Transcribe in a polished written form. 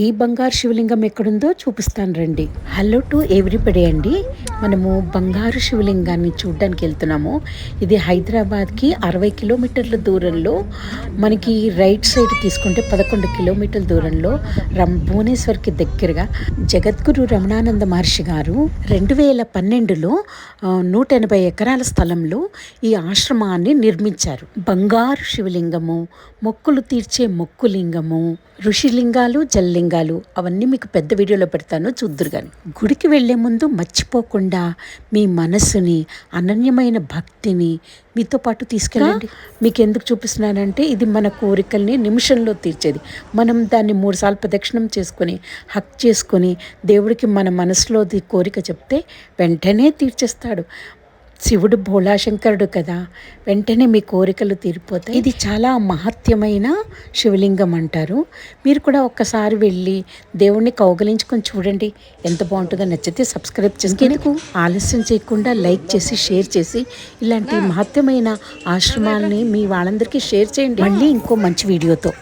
ఈ బంగారు శివలింగం ఎక్కడుందో చూపిస్తాను రండి. హలో టు ఎవ్రీబడి అండి. మనము బంగారు శివలింగాన్ని చూడడానికి వెళ్తున్నాము. ఇది హైదరాబాద్కి 60 కిలోమీటర్ల దూరంలో, మనకి రైట్ సైడ్ తీసుకుంటే 11 కిలోమీటర్ల దూరంలో భువనేశ్వర్కి దగ్గరగా జగద్గురు రమణానంద మహర్షి గారు 2012లో 180 ఎకరాల స్థలంలో ఈ ఆశ్రమాన్ని నిర్మించారు. బంగారు శివలింగము, మొక్కులు తీర్చే మొక్కులింగము, ఋషిలింగాలు, జల్లింగాలు అవన్నీ మీకు పెద్ద వీడియోలో పెడతాను, చూద్దురు కానీ. గుడికి వెళ్లే ముందు మర్చిపోకుండా మీ మనసుని, అనన్యమైన భక్తిని మీతో పాటు తీసుకెళ్ళండి. మీకు ఎందుకు చూపిస్తున్నానంటే, ఇది మన కోరికల్ని నిమిషంలో తీర్చేది. మనం దాన్ని 3 సార్లు ప్రదక్షిణం చేసుకొని హక్ చేసుకొని దేవుడికి మన మనసులోది కోరిక చెప్తే వెంటనే తీర్చేస్తాడు. శివుడు భోళాశంకరుడు కదా, వెంటనే మీ కోరికలు తీరిపోతాయి. ఇది చాలా మహత్యమైన శివలింగం అంటారు. మీరు కూడా ఒక్కసారి వెళ్ళి దేవుణ్ణి కౌగలించుకొని చూడండి, ఎంత బాగుంటుందో. నచ్చితే సబ్స్క్రైబ్ చేసుకుని ఆలస్యం చేయకుండా లైక్ చేసి షేర్ చేసి ఇలాంటి మహత్యమైన ఆశ్రమాలని మీ వాళ్ళందరికీ షేర్ చేయండి. మళ్ళీ ఇంకో మంచి వీడియోతో